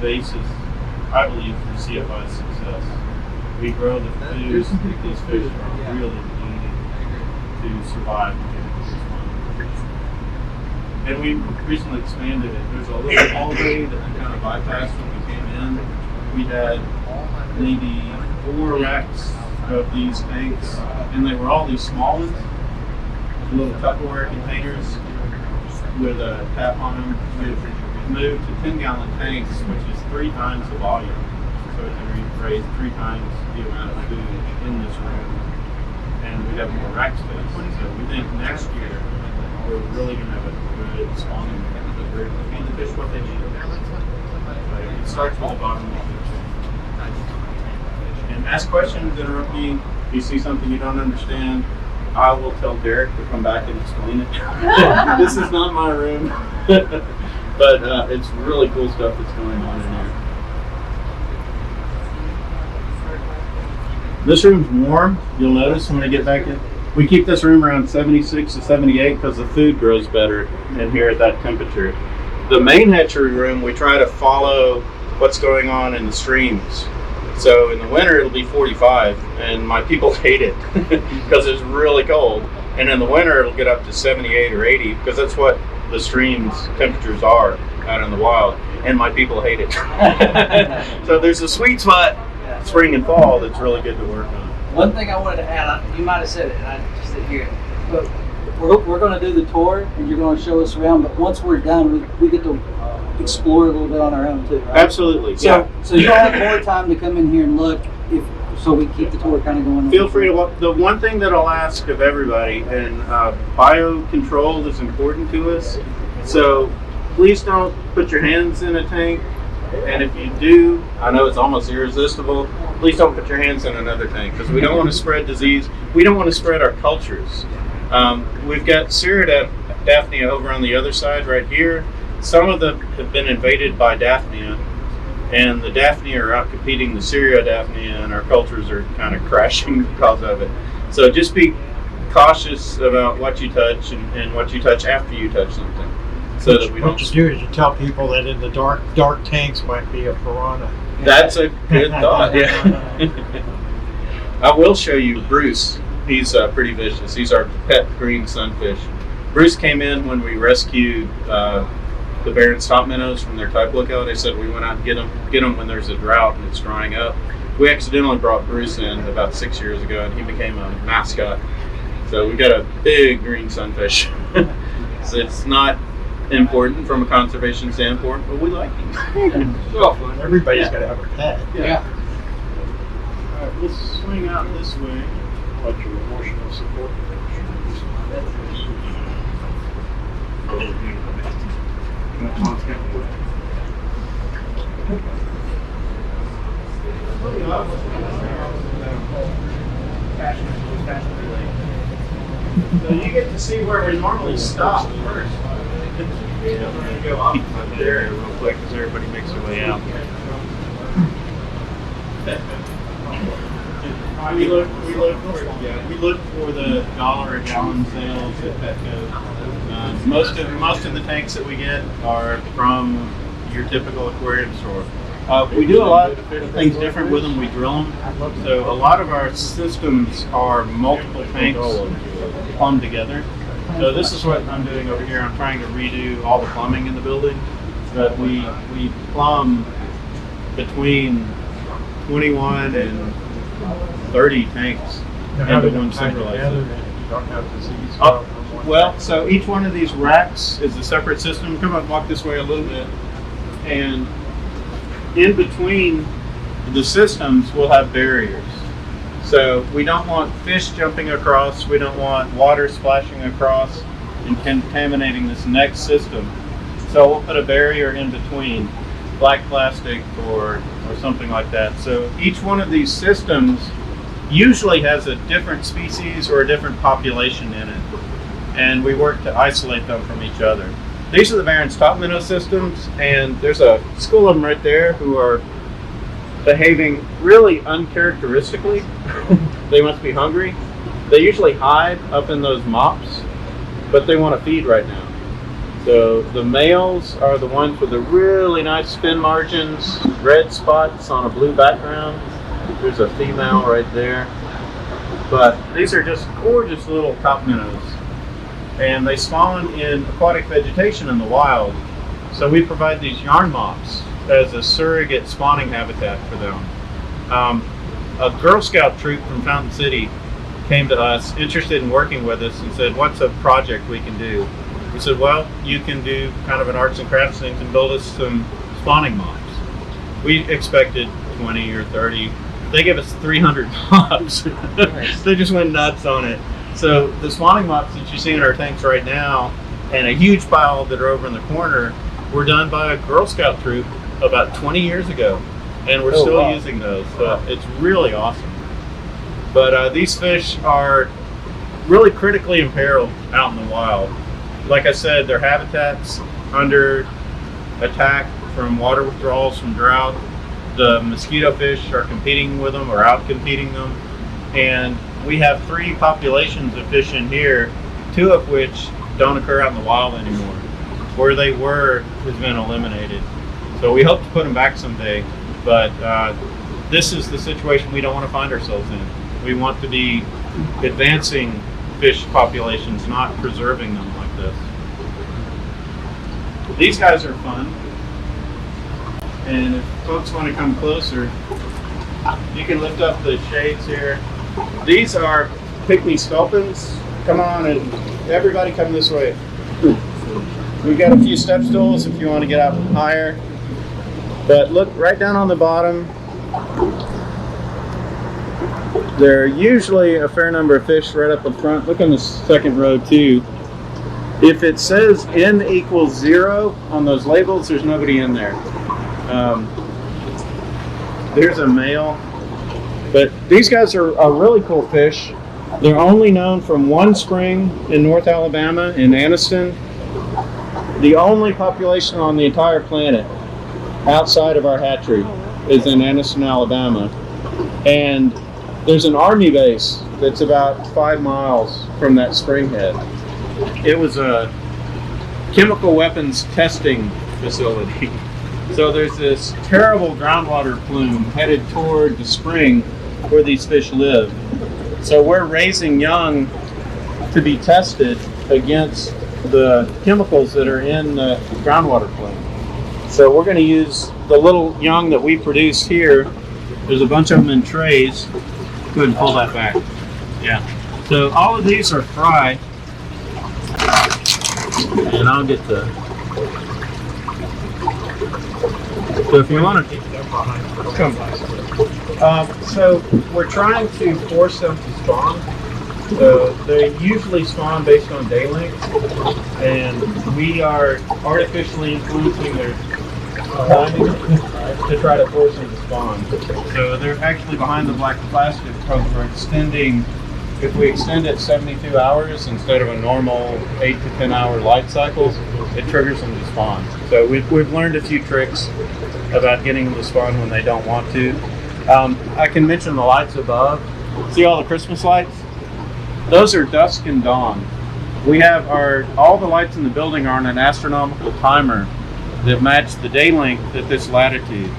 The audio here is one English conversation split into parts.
basis, I believe, for CFI's success. We grow the food that these fish are really needing to survive and get this one. And we recently expanded it. There's a little hallway that we kind of bypassed when we came in. We had maybe 4 racks of these tanks, and they were all these small ones, little Tupperware containers with a tap on them. We've moved to 10-gallon tanks, which is 3 times the volume. So it can raise 3 times the amount of food in this room, and we have more rack space. So we think next year we're really going to have a good spawning because we're going to feed the fish what they need. But it starts with the bottom line. And ask questions, interrupt me. If you see something you don't understand, I will tell Derek to come back and explain it. This is not my room, but it's really cool stuff that's going on in here. This room's warm. You'll notice when I get back in. We keep this room around 76 to 78 because the food grows better in here at that temperature. The main hatchery room, we try to follow what's going on in the streams. So in the winter it'll be 45, and my people hate it because it's really cold. And in the winter it'll get up to 78 or 80 because that's what the stream's temperatures are out in the wild, and my people hate it. So there's a sweet spot, spring and fall, that's really good to work on. One thing I wanted to add, you might have said it and I just didn't hear it, but we're going to do the tour and you're going to show us around, but once we're done, we get to explore a little bit on our own too, right? Absolutely. So, yeah. So you'll have more time to come in here and look, so we keep the tour kind of going. Feel free to walk. The one thing that I'll ask of everybody, and biocontrol is important to us, so please don't put your hands in a tank, and if you do, I know it's almost irresistible, please don't put your hands in another tank because we don't want to spread disease. We don't want to spread our cultures. We've got Daphnia over on the other side right here. Some of them have been invaded by Daphnia, and the Daphnia are out competing the Daphnia, and our cultures are kind of crashing because of it. So just be cautious about what you touch and what you touch after you touch something. So that we don't. What you do is you tell people that in the dark tanks might be a piranha. That's a good thought, yeah. I will show you Bruce. He's pretty vicious. He's our pet green sunfish. Bruce came in when we rescued the Barron's top minnows from their type lookout. They said we went out and get them when there's a drought and it's drying up. We accidentally brought Bruce in about 6 years ago, and he became a mascot. So we got a big green sunfish. So it's not important from a conservation standpoint, but we like him. Well, everybody's got to have a pet. Yeah. All right, let's swing out this way. Like your emotional support. So you get to see where we normally stop first. We're going to go off there real quick as everybody makes their way out. We look for the $1 a gallon sales at PeckTec. Most of the tanks that we get are from your typical aquarium store. We do a lot of things different with them. We drill them. So a lot of our systems are multiple tanks plumbed together. So this is what I'm doing over here. I'm trying to redo all the plumbing in the building. But we plumb between 21 and 30 tanks into one centralized. Well, so each one of these racks is a separate system. Come on, walk this way a little bit. And in between the systems, we'll have barriers. So we don't want fish jumping across. We don't want water splashing across and contaminating this next system. So we'll put a barrier in between, black plastic or something like that. So each one of these systems usually has a different species or a different population in it, and we work to isolate them from each other. These are the Barron's top minnow systems, and there's a school of them right there who are behaving really uncharacteristically. They must be hungry. They usually hide up in those mops, but they want to feed right now. So the males are the ones with the really nice fin margins, red spots on a blue background. There's a female right there. But these are just gorgeous little top minnows. And they spawn in aquatic vegetation in the wild. So we provide these yarn mops as a surrogate spawning habitat for them. A Girl Scout troop from Fountain City came to us interested in working with us and said, what's a project we can do? We said, well, you can do kind of an arts and crafts thing and build us some spawning mops. We expected 20 or 30. They gave us 300 mops. They just went nuts on it. So the spawning mops that you see in our tanks right now, and a huge pile that are over in the corner, were done by a Girl Scout troop about 20 years ago. And we're still using those. It's really awesome. But these fish are really critically imperiled out in the wild. Like I said, their habitats under attack from water withdrawals from drought. The mosquito fish are competing with them or out-competing them. And we have 3 populations of fish in here, 2 of which don't occur out in the wild anymore. Where they were has been eliminated. So we hope to put them back someday. But this is the situation we don't want to find ourselves in. We want to be advancing fish populations, not preserving them like this. These guys are fun. And if folks want to come closer, you can lift up the shades here. These are pygmy sculpins. Come on, and everybody come this way. We've got a few step stools if you want to get up higher. But look right down on the bottom. There are usually a fair number of fish right up in front. Look on the second row too. If it says N equals 0 on those labels, there's nobody in there. There's a male. But these guys are really cool fish. They're only known from one spring in North Alabama, in Anniston. The only population on the entire planet outside of our hatchery is in Anniston, Alabama. And there's an Army base that's about 5 miles from that spring head. It was a chemical weapons testing facility. So there's this terrible groundwater plume headed toward the spring where these fish live. So we're raising young to be tested against the chemicals that are in the groundwater plume. So we're going to use the little young that we produce here. There's a bunch of them in trays. Go ahead and pull that back. Yeah. So all of these are fry. And I'll get the... So if you want to... Come by. So we're trying to force them to spawn. So they usually spawn based on day length. And we are artificially influencing their timing to try to force them to spawn. So they're actually behind the black plastic because we're extending, if we extend it 72 hours instead of a normal 8 to 10 hour light cycle, it triggers them to spawn. So we've learned a few tricks about getting them to spawn when they don't want to. I can mention the lights above. See all the Christmas lights? Those are dusk and dawn. We have all the lights in the building are on an astronomical timer that match the day length at this latitude.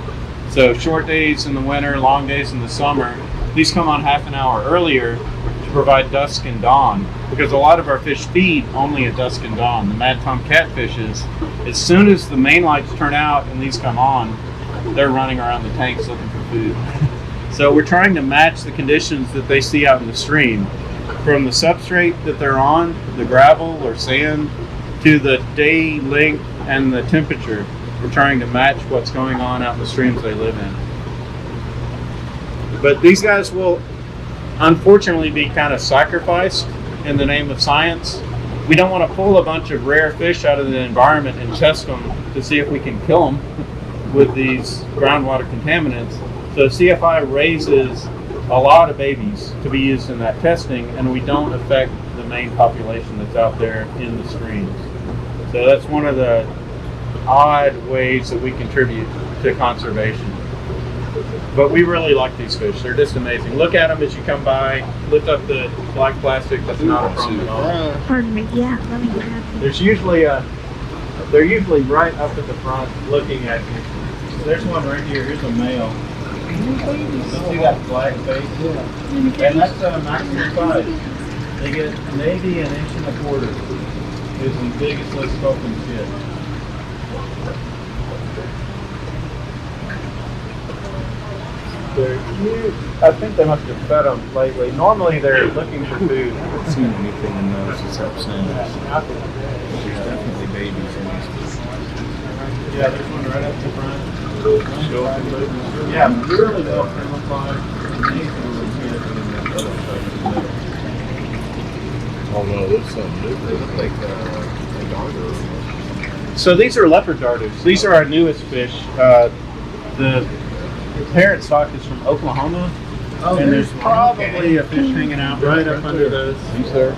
So short days in the winter, long days in the summer, these come on half an hour earlier to provide dusk and dawn, because a lot of our fish feed only at dusk and dawn. The mad tom catfishes, as soon as the main lights turn out and these come on, they're running around the tanks looking for food. So we're trying to match the conditions that they see out in the stream, from the substrate that they're on, the gravel or sand, to the day length and the temperature. We're trying to match what's going on out in the streams they live in. But these guys will unfortunately be kind of sacrificed in the name of science. We don't want to pull a bunch of rare fish out of the environment and test them to see if we can kill them with these groundwater contaminants. So CFI raises a lot of babies to be used in that testing, and we don't affect the main population that's out there in the streams. So that's one of the odd ways that we contribute to conservation. But we really like these fish. They're just amazing. Look at them as you come by. Lift up the black plastic. That's not a problem at all. Pardon me. Yeah, let me grab it. There's usually a they're usually right up at the front looking at you. So there's one right here. Here's a male. See that black face? Yeah. And that's maximum size. They get maybe 1.25 inches. It's the biggest let's open shit. They're cute. I think they must have fed them lately. Normally they're looking for food. I haven't seen anything in those except snails. There's definitely babies in these. Yeah, there's one right up the front. Yeah, really well camouflaged. Oh no, there's something new. They look like a darter. So these are leopard darters. These are our newest fish. The parent stock is from Oklahoma. Oh, and there's probably a fish hanging out right up under those. He's there.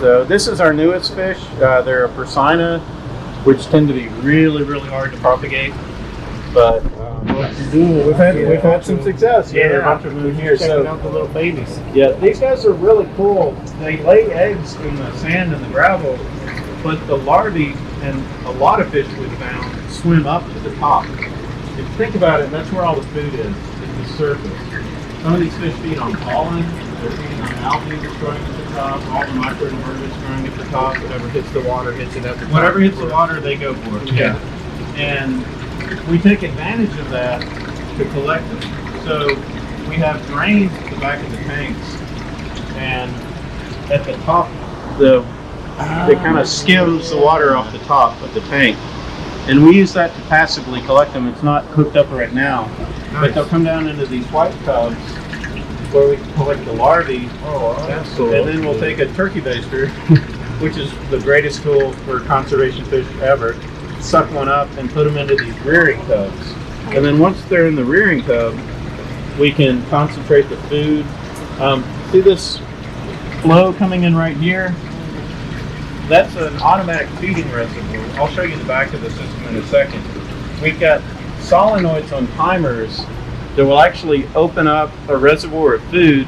So this is our newest fish. They're a Persina, which tend to be really, really hard to propagate. But we've had some success. Yeah, there are a bunch of them here. Checking out the little babies. Yeah, these guys are really cool. They lay eggs in the sand and the gravel, but the larvae and a lot of fish we've found swim up to the top. If you think about it, that's where all the food is the surface. Some of these fish feed on pollen. They're feeding on algae that's growing at the top. All the microinvertebrates growing at the top. Whatever hits the water hits it at the top. Whatever hits the water, they go for it. Yeah. And we take advantage of that to collect them. So we have drains at the back of the tanks, and at the top, it kind of skims the water off the top of the tank. And we use that to passively collect them. It's not hooked up right now, but they'll come down into these white tubs where we can collect the larvae. Oh, that's cool. And then we'll take a turkey baster, which is the greatest tool for conservation fish ever, suck one up and put them into these rearing tubs. And then once they're in the rearing tub, we can concentrate the food. See this flow coming in right here? That's an automatic feeding reservoir. I'll show you the back of the system in a second. We've got solenoids on timers that will actually open up a reservoir of food,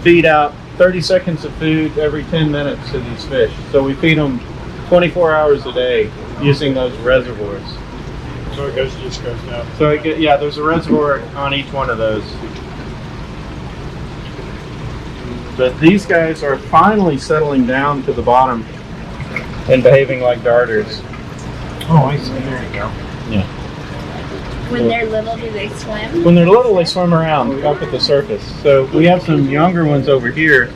feed out 30 seconds of food every 10 minutes to these fish. So we feed them 24 hours a day using those reservoirs. So it just goes down. So yeah, there's a reservoir on each one of those. But these guys are finally settling down to the bottom and behaving like darters. Oh, I see. There you go. Yeah. When they're little, do they swim? When they're little, they swim around up at the surface. So we have some younger ones over here,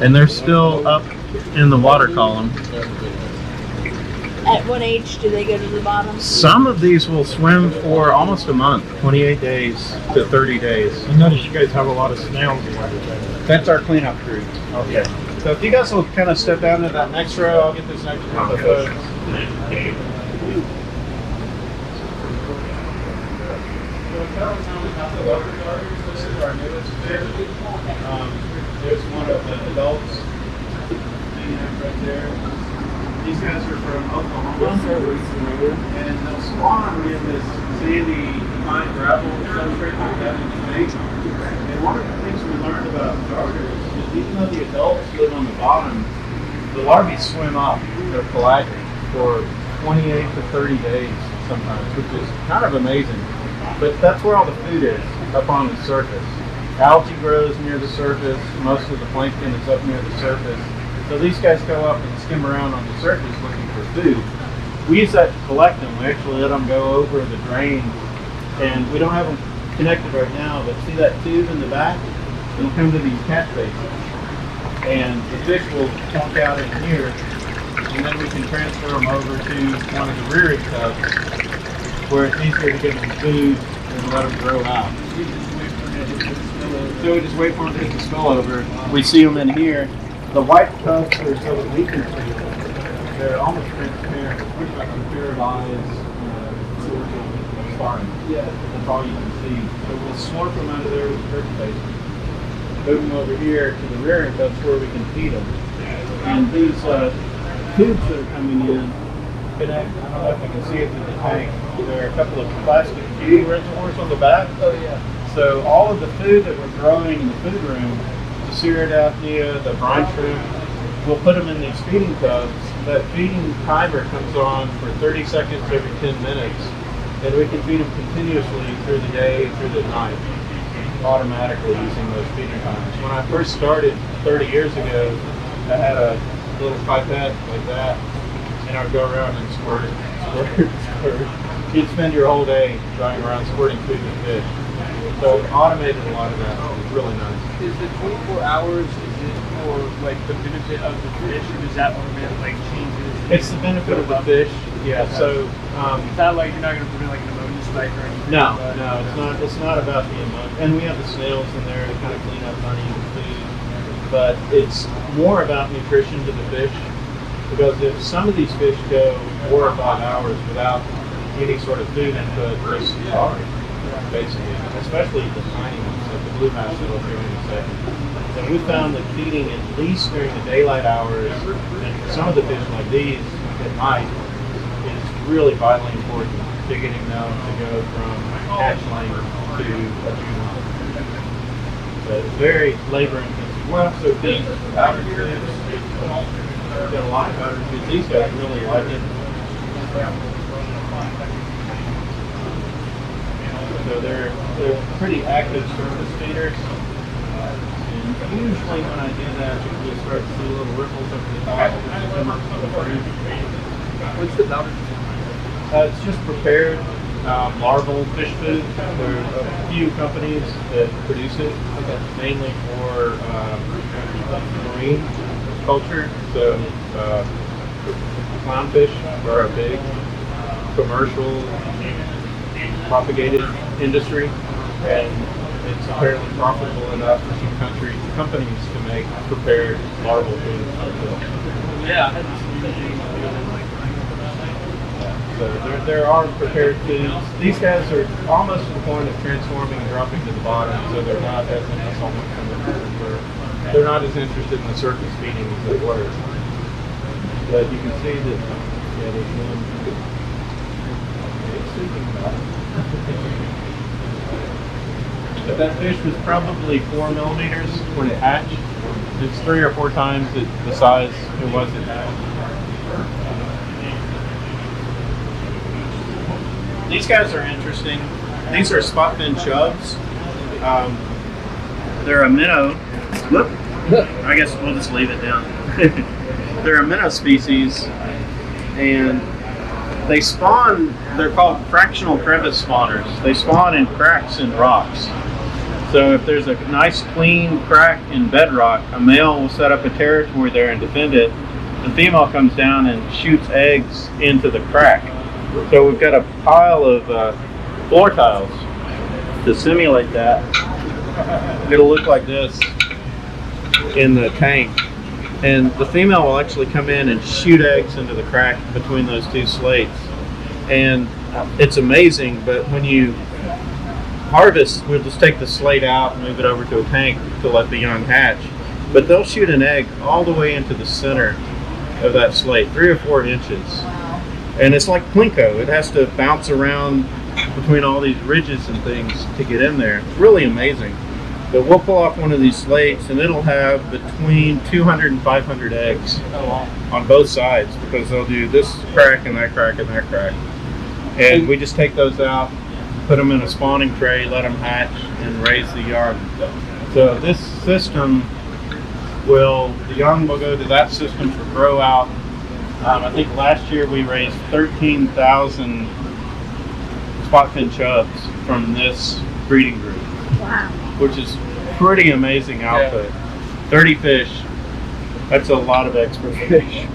and they're still up in the water column. At what age do they go to the bottom? Some of these will swim for almost a month, 28 days to 30 days. I notice you guys have a lot of snails and everything. That's our cleanup crew. Okay. So if you guys will kind of step down to that next row, I'll get this next group of folks. This is our newest fish. There's one of the adults hanging out right there. These guys are from Oklahoma, and they'll spawn in this sandy fine gravel substrate like that in the tank. And one of the things we learned about darters is even though the adults live on the bottom, the larvae swim up their pelagic for 28 to 30 days sometimes, which is kind of amazing. But that's where all the food is, up on the surface. Algae grows near the surface. Most of the plankton is up near the surface. So these guys go up and skim around on the surface looking for food. We use that to collect them. We actually let them go over the drain. And we don't have them connected right now, but see that tube in the back? It'll come to these catch basins. And the fish will plunk out in here, and then we can transfer them over to one of the rearing tubs, where it's easier to give them food and let them grow out. So we just wait for them to hit the spill over. We see them in here. The white tubs are so that we can see them. They're almost transparent. It's pretty like a pair of eyes, starting. Yeah. That's all you can see. So we'll slurp them out of there with the turkey basin. Move them over here to the rearing tubs where we can feed them. And these tubes that are coming in connect, I don't know if you can see it through the tank. There are a couple of plastic feeding reservoirs on the back. Oh yeah. So all of the food that we're growing in the food room, the Ceratopnia, the brine shrimp, we'll put them in these feeding tubs. That feeding timer comes on for 30 seconds every 10 minutes, and we can feed them continuously through the day, through the night, automatically using those feeding timers. When I first started 30 years ago, I had a little pipette like that, and I would go around and squirt. You'd spend your whole day driving around squirting food and fish. So it automated a lot of that. It was really nice. Is the 24 hours, is it for like the benefit of the fish, or does that automatically like changes? It's the benefit of the fish. Yeah. Okay. So Is that like you're not going to put in like an ammonia spike or anything? no, like that? no, it's not about the ammonia. And we have the snails in there to kind of clean up honey and food. But it's more about nutrition to the fish, because if some of these fish go 4 or 5 hours without any sort of food input, they're starving, basically, especially the tiny ones, like the blue bass that I'll show you in a second. And we found that feeding at least during the daylight hours, and for some of the fish like these at night, is really vitally important to getting them to go from hatchling to a juvenile. So it's very labor intensive. We're also feeding powdered foods. Got a lot of powdered foods. These guys really like it. So they're pretty active surface feeders. And usually when I do that, you'll start to see little ripples over the top as they come up to the fruit. What's the powder? It's just prepared larval fish food. There are a few companies that produce it, mainly for marine culture. So clownfish are a big commercial propagated industry, and it's apparently profitable enough for some companies to make prepared larval food. Yeah, I had this So there are prepared foods. These guys are almost to the point of transforming and dropping to the bottom, so they're not as they're not as interested in the surface feeding as they were. But you can see that there's one. It's thinking about it. But that fish was probably 4 millimeters when it hatched. It's 3 or 4 times the size it was at hatch. These guys are interesting. These are spot fin chubs. They're a minnow. Look, I guess we'll just leave it down. They're a minnow species, and they spawn. They're called fractional crevice spawners. They spawn in cracks in rocks. So if there's a nice clean crack in bedrock, a male will set up a territory there and defend it. The female comes down and shoots eggs into the crack. So we've got a pile of floor tiles to simulate that. It'll look like this in the tank. And the female will actually come in and shoot eggs into the crack between those 2 slates. And it's amazing, but when you harvest, we'll just take the slate out and move it over to a tank to let the young hatch. But they'll shoot an egg all the way into the center of that slate, 3 or 4 inches. And it's like plinko. It has to bounce around between all these ridges and things to get in there. It's really amazing. But we'll pull off one of these slates and it'll have between 200 and 500 eggs on both sides, because they'll do this crack and that crack and that crack. And we just take those out, put them in a spawning tray, let them hatch, and raise the young. So this system the young will go to that system for grow out. I think last year we raised 13,000 spot fin chubs from this breeding group. Wow. Which is pretty amazing output. Yeah. 30 fish, that's a lot of eggs per fish.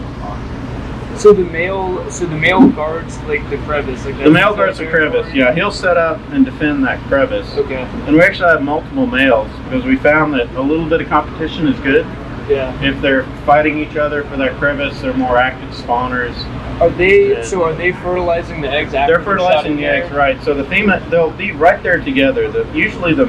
So the male guards like the crevice. Like the male guards the crevice. Yeah, he'll set up and defend that crevice. Okay. And we actually have multiple males because we found that a little bit of competition is good. Yeah. If they're fighting each other for that crevice, they're more active spawners. Are they fertilizing the eggs after they're fertilizing the eggs, right? So the female, they'll be right there together. Usually the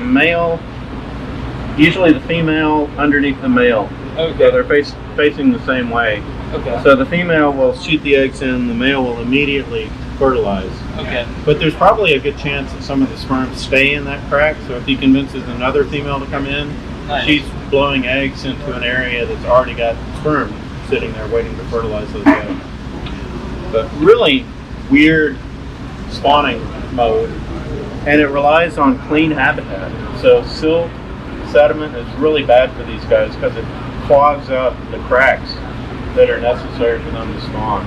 female underneath the male. Okay. So they're facing the same way. Okay. So the female will shoot the eggs in, the male will immediately fertilize. Okay. But there's probably a good chance that some of the sperm stay in that crack. So if he convinces another female to come in, nice. She's blowing eggs into an area that's already got sperm sitting there waiting to fertilize those guys. But really weird spawning mode, and it relies on clean habitat. So silt sediment is really bad for these guys because it clogs up the cracks that are necessary for them to spawn.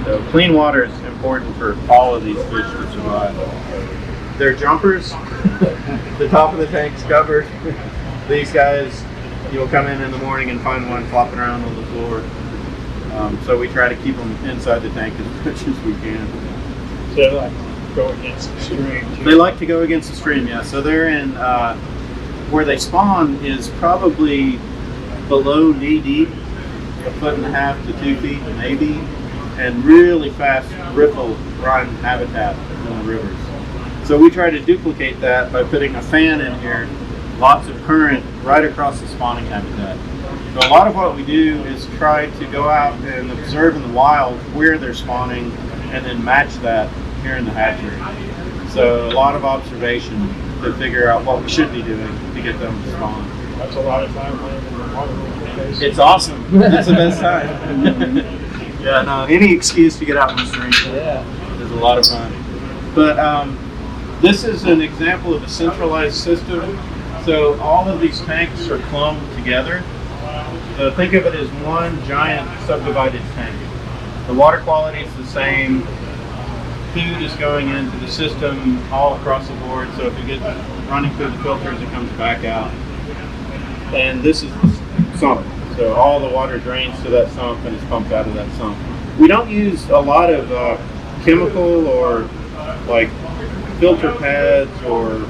So clean water is important for all of these fish to survive. They're jumpers. The top of the tank's covered. These guys, you'll come in the morning and find one flopping around on the floor. So we try to keep them inside the tank as much as we can. So they like to go against the stream too. They like to go against the stream, yeah. So they're in, where they spawn is probably below knee deep, 1.5 to 2 feet maybe, and really fast riffle run habitat in the rivers. So we try to duplicate that by putting a fan in here, lots of current right across the spawning habitat. So a lot of what we do is try to go out and observe in the wild where they're spawning and then match that here in the hatchery. So a lot of observation to figure out what we should be doing to get them to spawn. That's a lot of time laying in the water. It's awesome. It's the best time. Yeah, no, any excuse to get out in the stream is a lot of fun. But this is an example of a centralized system. So all of these tanks are clumped together. So think of it as one giant subdivided tank. The water quality is the same. Food is going into the system all across the board. So if it gets running through the filters, it comes back out. And this is the sump. So all the water drains to that sump and is pumped out of that sump. We don't use a lot of chemical or like filter pads or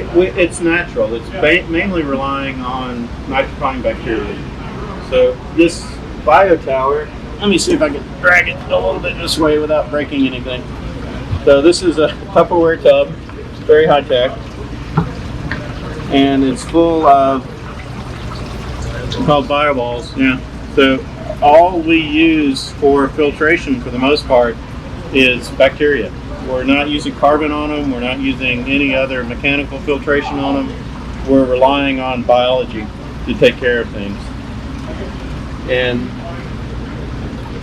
it's natural. It's mainly relying on nitrifying bacteria. So this biotower, let me see if I can drag it a little bit this way without breaking anything. So this is a Tupperware tub. It's very high tech. And it's full of, it's called bioballs. Yeah. So all we use for filtration for the most part is bacteria. We're not using carbon on them. We're not using any other mechanical filtration on them. We're relying on biology to take care of things. And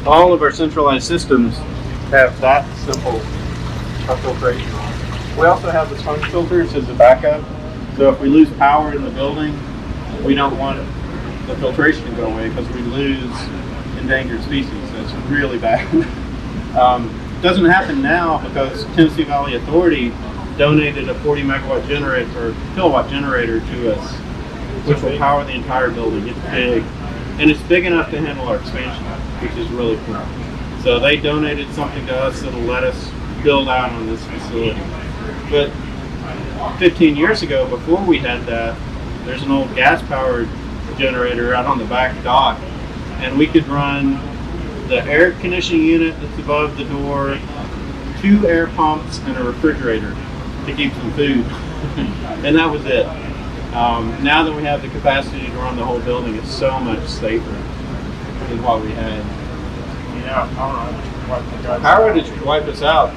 all of our centralized systems have that simple filtration on them. We also have the sponge filters as a backup. So if we lose power in the building, we don't want the filtration to go away because we lose endangered species. That's really bad. Doesn't happen now because Tennessee Valley Authority donated a 40 megawatt generator or kilowatt generator to us, which will power the entire building. It's big, and it's big enough to handle our expansion, which is really cool. So they donated something to us that'll let us build out on this facility. But 15 years ago, before we had that, there's an old gas-powered generator out on the back dock, and we could run the air conditioning unit that's above the door, 2 air pumps, and a refrigerator to keep some food. And that was it. Now that we have the capacity to run the whole building, it's so much safer than what we had. Yeah, Power outage wiped us out.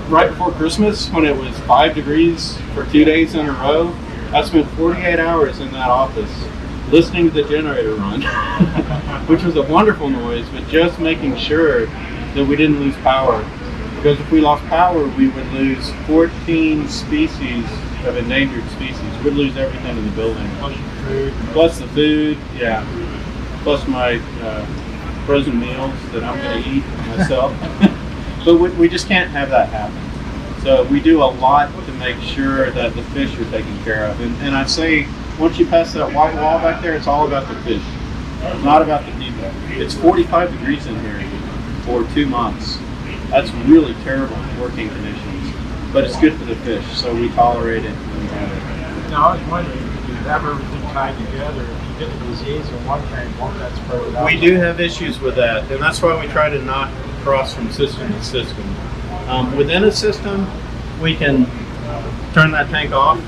Right before Christmas, when it was 5 degrees for 2 days in a row, I spent 48 hours in that office listening to the generator run, which was a wonderful noise, but just making sure that we didn't lose power. Because if we lost power, we would lose 14 species of endangered species. We'd lose everything in the building. Plus your food. Plus the food, yeah. Plus my frozen meals that I'm going to eat myself. But we just can't have that happen. So we do a lot to make sure that the fish are taken care of. And I say, once you pass that white wall back there, it's all about the fish. It's not about the people. It's 45 degrees in here for 2 months. That's really terrible working conditions. But it's good for the fish, so we tolerate it. Now, I was wondering, if you have everything tied together, if you get a disease in one tank, won't that spread it out? We do have issues with that, and that's why we try to not cross from system to system. Within a system, we can turn that tank off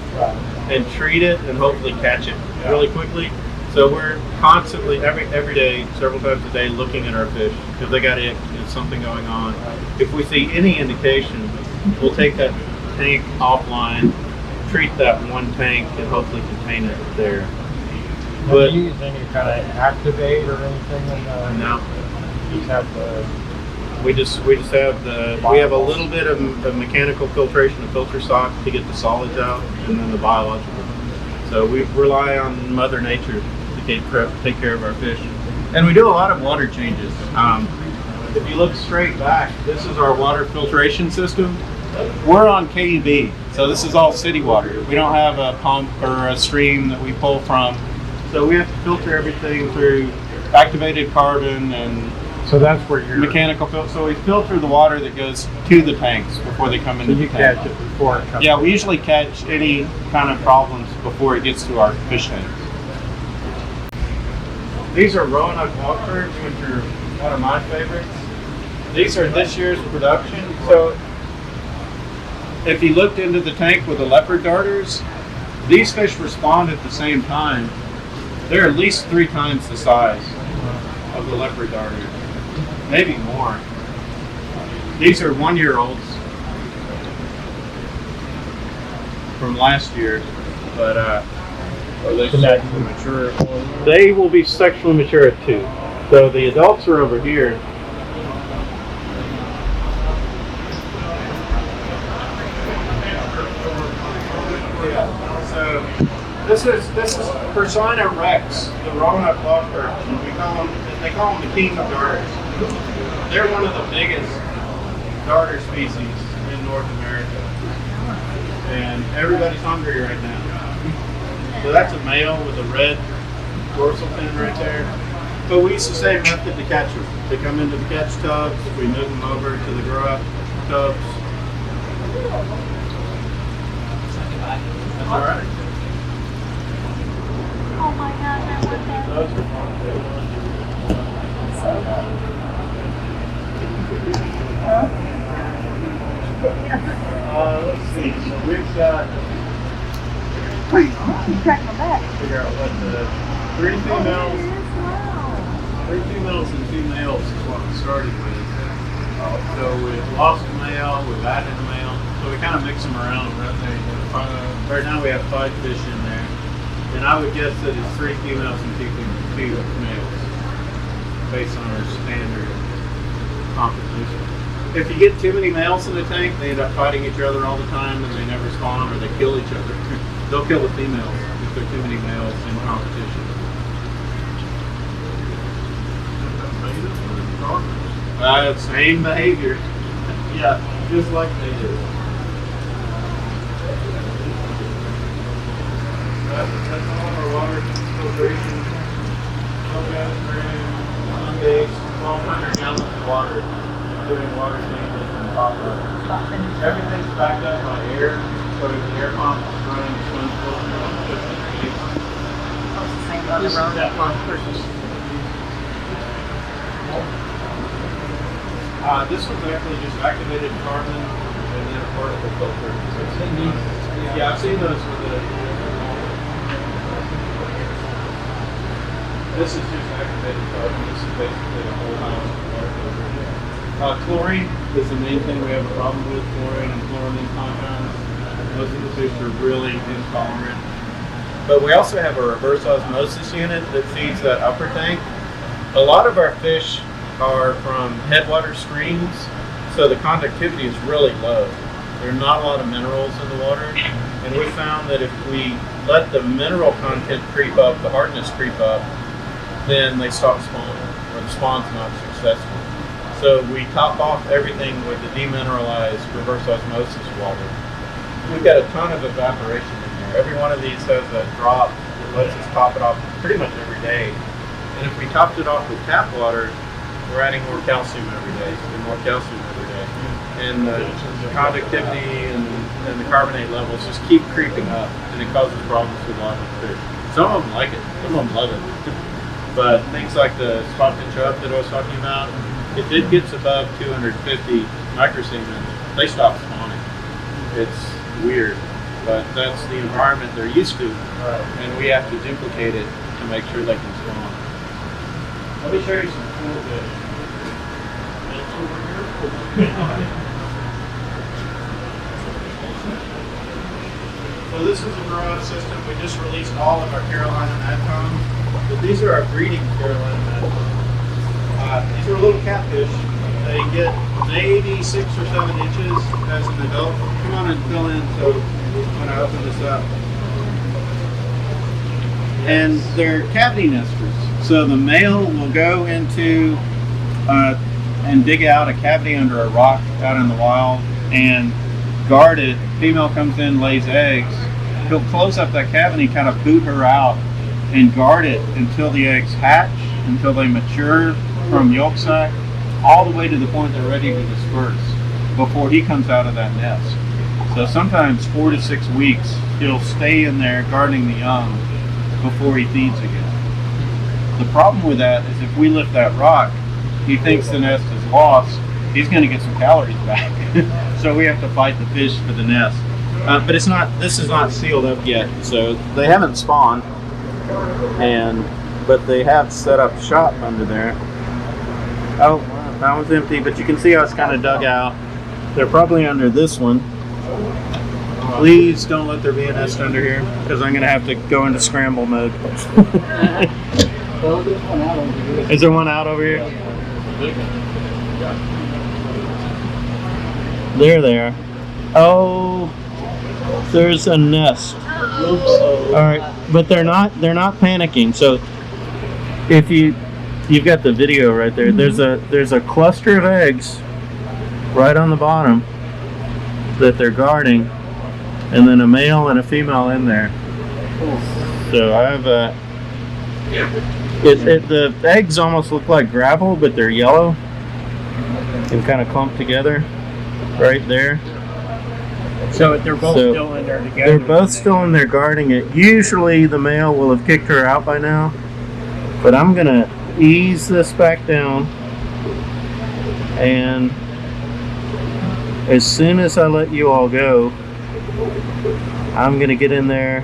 and treat it and hopefully catch it really quickly. So we're constantly, every day, several times a day, looking at our fish because they got ick, there's something going on. If we see any indication, we'll take that tank offline, treat that one tank, and hopefully contain it there. But do you use any kind of activate or anything in the, no, you just have the, we just have we have a little bit of mechanical filtration, a filter sock to get the solids out, and then the biological. So we rely on Mother Nature to take care of our fish, and we do a lot of water changes. If you look straight back, this is our water filtration system. We're on KEB, so this is all city water. We don't have a pump or a stream that we pull from, so we have to filter everything through activated carbon and so that's where you're, mechanical filter. So we filter the water that goes to the tanks before they come so into you the tank. catch it before it comes. Yeah, we usually catch any kind of problems before it gets to our fish tanks. These are Roanoke lobsters, which are one of my favorites. These are this year's production. So if you looked into the tank with the leopard darters, these fish respond at the same time. They're at least 3 times the size of the leopard darter, maybe more. These are 1-year-olds from last year, but are they sexually mature? They will be sexually mature at 2. So the adults are over here. So this is Persina rex, the Roanoke lobster. They call them the king of darters. They're one of the biggest darter species in North America, and everybody's hungry right now. So that's a male with a red dorsal fin right there. But we use the same method to catch them. They come into the catch tubs, we move them over to the grow up tubs. That's all right. Oh my God, I want that. Those are fun. Let's see. So we've got. Keep tracking my back. Figure out what the 3 females and 2 males is what we started with. So we've lost a male, we've added a male, so we kind of mix them around right there. Right now we have 5 fish in there, and I would guess that it's 3 females and 2 males based on our standard composition. If you get too many males in the tank, they end up fighting each other all the time, and they never spawn or they kill each other. They'll kill the females if there are too many males in competition. Same behavior. Yeah, just like they do. That's all of our water filtration. Sundays, 1,200 gallons of water, doing water changes and top up. Everything's backed up by air, so the air pump is running the swim filter on 50 feet. This one's actually just activated carbon and then a particle filter. So it's neat. Yeah, I've seen those with the. This is just activated carbon. This is basically a whole house water filter. Chlorine is the main thing we have a problem with. Chlorine and chloramine compounds. Most of the fish are really intolerant. But we also have a reverse osmosis unit that feeds that upper tank. A lot of our fish are from headwater streams, so the conductivity is really low. There are not a lot of minerals in the water, and we found that if we let the mineral content creep up, the hardness creep up, then they stop spawning, or the spawn's not successful. So we top off everything with the demineralized reverse osmosis water. We've got a ton of evaporation in there. Every one of these has a drop that lets us top it off pretty much every day. And if we topped it off with tap water, we're adding more calcium every day, and more calcium every day. And the conductivity and the carbonate levels just keep creeping up, and it causes problems with lots of fish. Some of them like it, some of them love it. But things like the spot-fin chub that I was talking about, if it gets above 250 microsiemens, they stop spawning. It's weird, but that's the environment they're used to, and we have to duplicate it to make sure they can spawn. Let me show you some cool fish. So this is a grow-out system. We just released all of our Carolina Madcom. But these are our breeding Carolina Madcom. These are little catfish. They get maybe 6 or 7 inches as an adult. Come on and fill in so when I open this up. And they're cavity nesters. So the male will go into and dig out a cavity under a rock out in the wild and guard it. Female comes in, lays eggs. He'll close up that cavity, kind of boot her out, and guard it until the eggs hatch, until they mature from yolk sac, all the way to the point they're ready to disperse before he comes out of that nest. So sometimes 4 to 6 weeks, he'll stay in there guarding the young before he feeds again. The problem with that is if we lift that rock, he thinks the nest is lost, he's going to get some calories back. So we have to fight the fish for the nest. But it's not. This is not sealed up yet, so they haven't spawned, but they have set up shop under there. Oh, that one's empty, but you can see how it's kind of dug out. They're probably under this one. Please don't let there be a nest under here, because I'm going to have to go into scramble mode. Well, there's one out over here. Is there one out over here? There they are. Oh, there's a nest. All right, but they're not panicking. So if you've got the video right there. There's a cluster of eggs right on the bottom that they're guarding, and then a male and a female in there. So I have the eggs almost look like gravel, but they're yellow and kind of clumped together right there. So they're both still in there together. They're both still in there guarding it. Usually the male will have kicked her out by now, but I'm gonna ease this back down, and as soon as I let you all go, I'm gonna get in there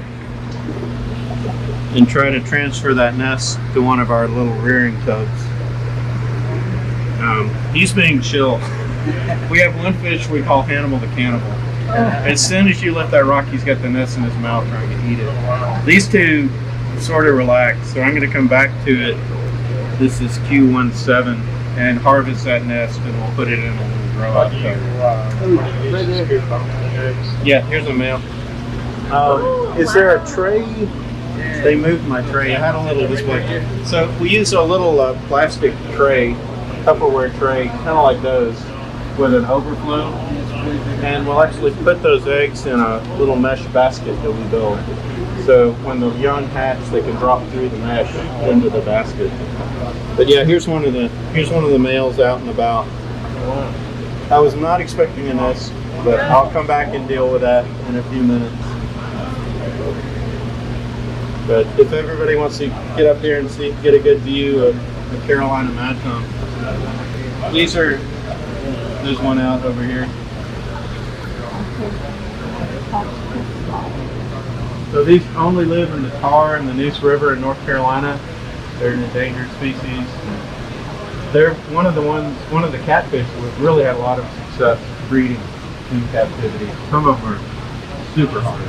and try to transfer that nest to one of our little rearing tubs. He's being chill. We have one fish we call Hannibal the Cannibal. As soon as you let that rock, he's got the nest in his mouth trying to eat it. These two sort of relax, so I'm going to come back to it. This is Q17 and harvest that nest, and we'll put it in a little grow out tub. Yeah, here's a male. Is there a tray? They moved my tray. I had a little display. So we use a little plastic tray, Tupperware tray, kind of like those, with an overflow. And we'll actually put those eggs in a little mesh basket that we build. So when the young hatch, they can drop through the mesh into the basket. But yeah, here's one of the males out and about. I was not expecting a nest, but I'll come back and deal with that in a few minutes. But if everybody wants to get up here and get a good view of the Carolina Madcom, there's one out over here. So these only live in the Tar and the Neuse River in North Carolina. They're an endangered species. They're one of the catfish that really had a lot of success breeding in captivity. Some of them are super hard.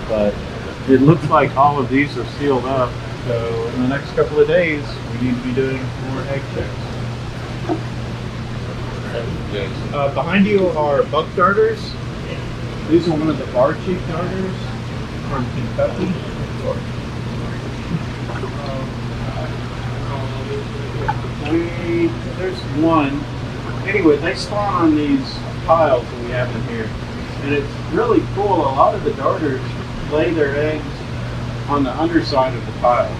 But it looks like all of these are sealed up. So in the next couple of days, we need to be doing more egg checks. Behind you are buck darters. These are one of the bar cheek darters from Kentucky. There's one. Anyway, they spawn on these piles that we have in here. And it's really cool. A lot of the darters lay their eggs on the underside of the piles.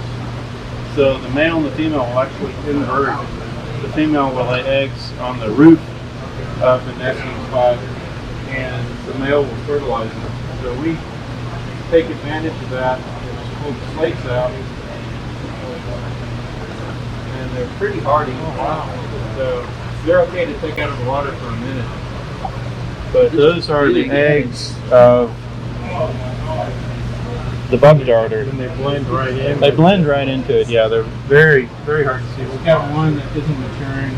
So the male and the female will actually invert. The female will lay eggs on the roof of the nesting spot, and the male will fertilize them. So we take advantage of that and pull the slates out. And they're pretty hardy. So they're okay to take out of the water for a minute. But those are the eggs of the buck darter. And they blend right in. They blend right into it. Yeah, they're very, very hard to see. We've got one that isn't maturing,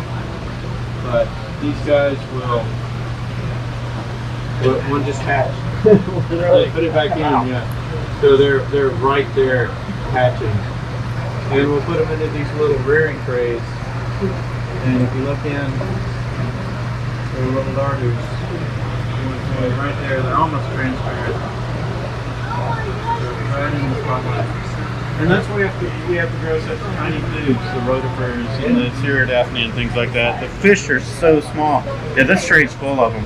but these guys will One just hatched. Put it back in, yeah. So they're right there hatching. And we'll put them into these little rearing trays. And if you look in, they're little darters. Right there, they're almost transparent. They're right in the spotlight. And that's why we have to grow such tiny foods, the rotifers and the Ceratophragma and things like that. The fish are so small. Yeah, this trade's full of them.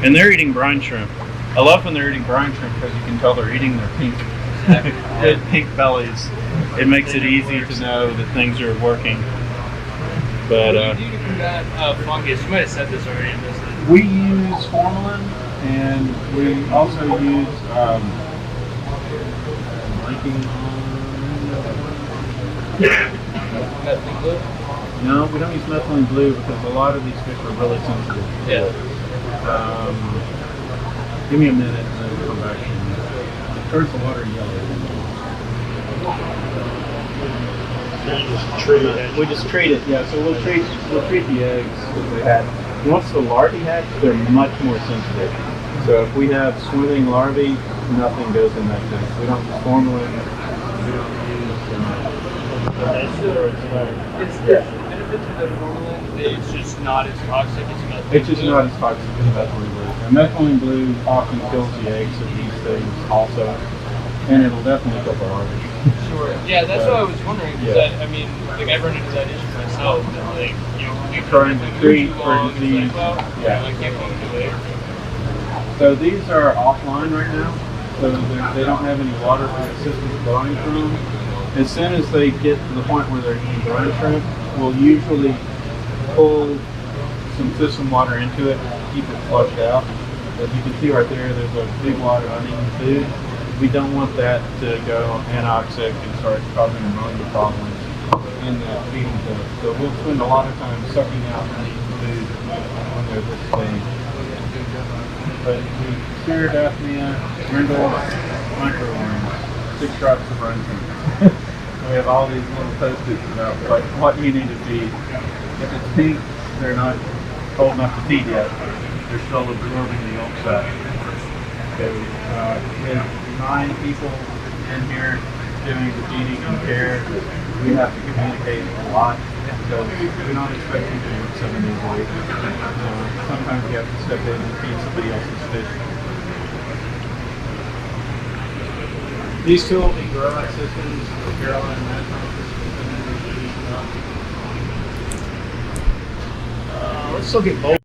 And they're eating brine shrimp. I love when they're eating brine shrimp because you can tell they're eating their pink, good pink bellies. It makes it easy to know that things are working. But what do you do to combat fungus? You might have said this already in this. we use formalin, and we also use Methylene blue? no, we don't use methylene blue because a lot of these fish are really sensitive. Yeah. Give me a minute and then we'll come back. It turns the water yellow. We just treat it, yeah. So we'll treat the eggs that they had. Once the larvae hatch, they're much more sensitive. So if we have swimming larvae, nothing goes in that tank. We don't use formalin. We don't use. It's the benefits of the formalin. It's just not as toxic as methylene. It's just not as toxic as methylene blue. And methylene blue often kills the eggs of these things also, and it'll definitely kill the larvae. Sure. Yeah, that's what I was wondering. Because Yeah. I mean, like I've run into that issue myself. That like, you know, you Trying to treat for long, disease. it's like, well, Yeah. I can't go into it. So these are offline right now, so they don't have any water for the system flowing through them. As soon as they get to the point where they're eating brine shrimp, we'll usually pull some system water into it, keep it flushed out. As you can see right there, there's a big wad of uneaten food. We don't want that to go anoxic and start causing ammonia problems in the feeding tub. So we'll spend a lot of time sucking out uneaten food when they're this stage. But the Ceratophragma, brindle, microworms, 6 drops of brine shrimp. We have all these little post-its about what you need to feed. If it's pink, they're not cold enough to feed yet. They're still absorbing the yolk sac. So we have 9 people in here doing the feeding and care. We have to communicate a lot. So we don't expect you to work 7 days a week. Sometimes you have to step in and feed somebody else's fish. These two will be grow-out systems for Carolina National. Let's still get both.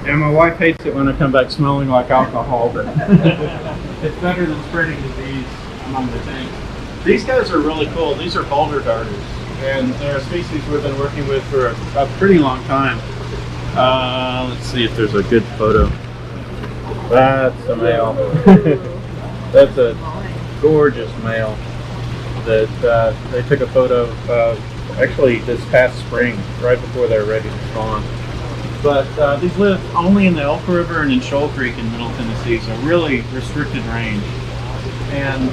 Yeah, my wife hates it when I come back smelling like alcohol, but it's better than spreading disease among the tank. These guys are really cool. These are boulder darters, and they're a species we've been working with for a pretty long time. Let's see if there's a good photo. That's a male. That's a gorgeous male that they took a photo of actually this past spring, right before they're ready to spawn. But these live only in the Elk River and in Shoal Creek in Middle Tennessee, so really restricted range. And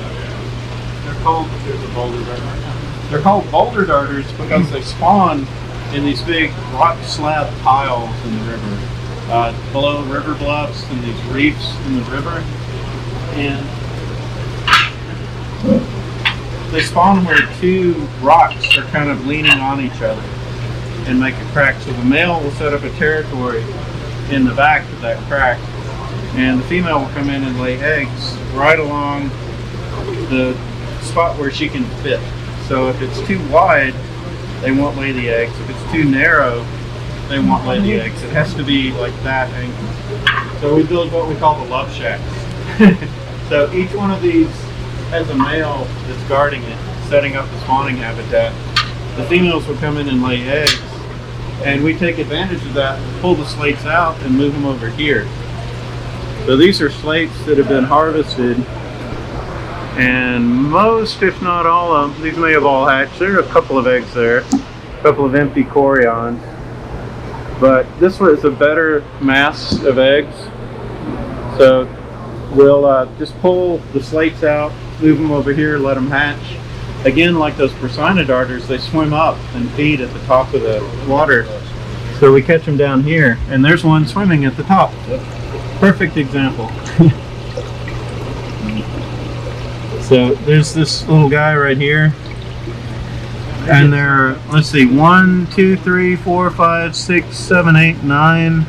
they're called, there's a boulder darter. They're called boulder darters because they spawn in these big rock slab piles in the river, below river bluffs and these reefs in the river. And they spawn where 2 rocks are kind of leaning on each other and make a crack. So the male will set up a territory in the back of that crack, and the female will come in and lay eggs right along the spot where she can fit. So if it's too wide, they won't lay the eggs. If it's too narrow, they won't lay the eggs. It has to be like that angle. So we build what we call the love shacks. So each one of these has a male that's guarding it, setting up the spawning habitat. The females will come in and lay eggs, and we take advantage of that, pull the slates out and move them over here. So these are slates that have been harvested, and most, if not all of them, these may have all hatched. There are a couple of eggs there, a couple of empty chorions, but this one is a better mass of eggs. So we'll just pull the slates out, move them over here, let them hatch. Again, like those Persina darters, they swim up and feed at the top of the water. So we catch them down here, and there's one swimming at the top. Perfect example. So there's this little guy right here. And there are, let's see, 1, 2, 3, 4, 5, 6, 7, 8, 9,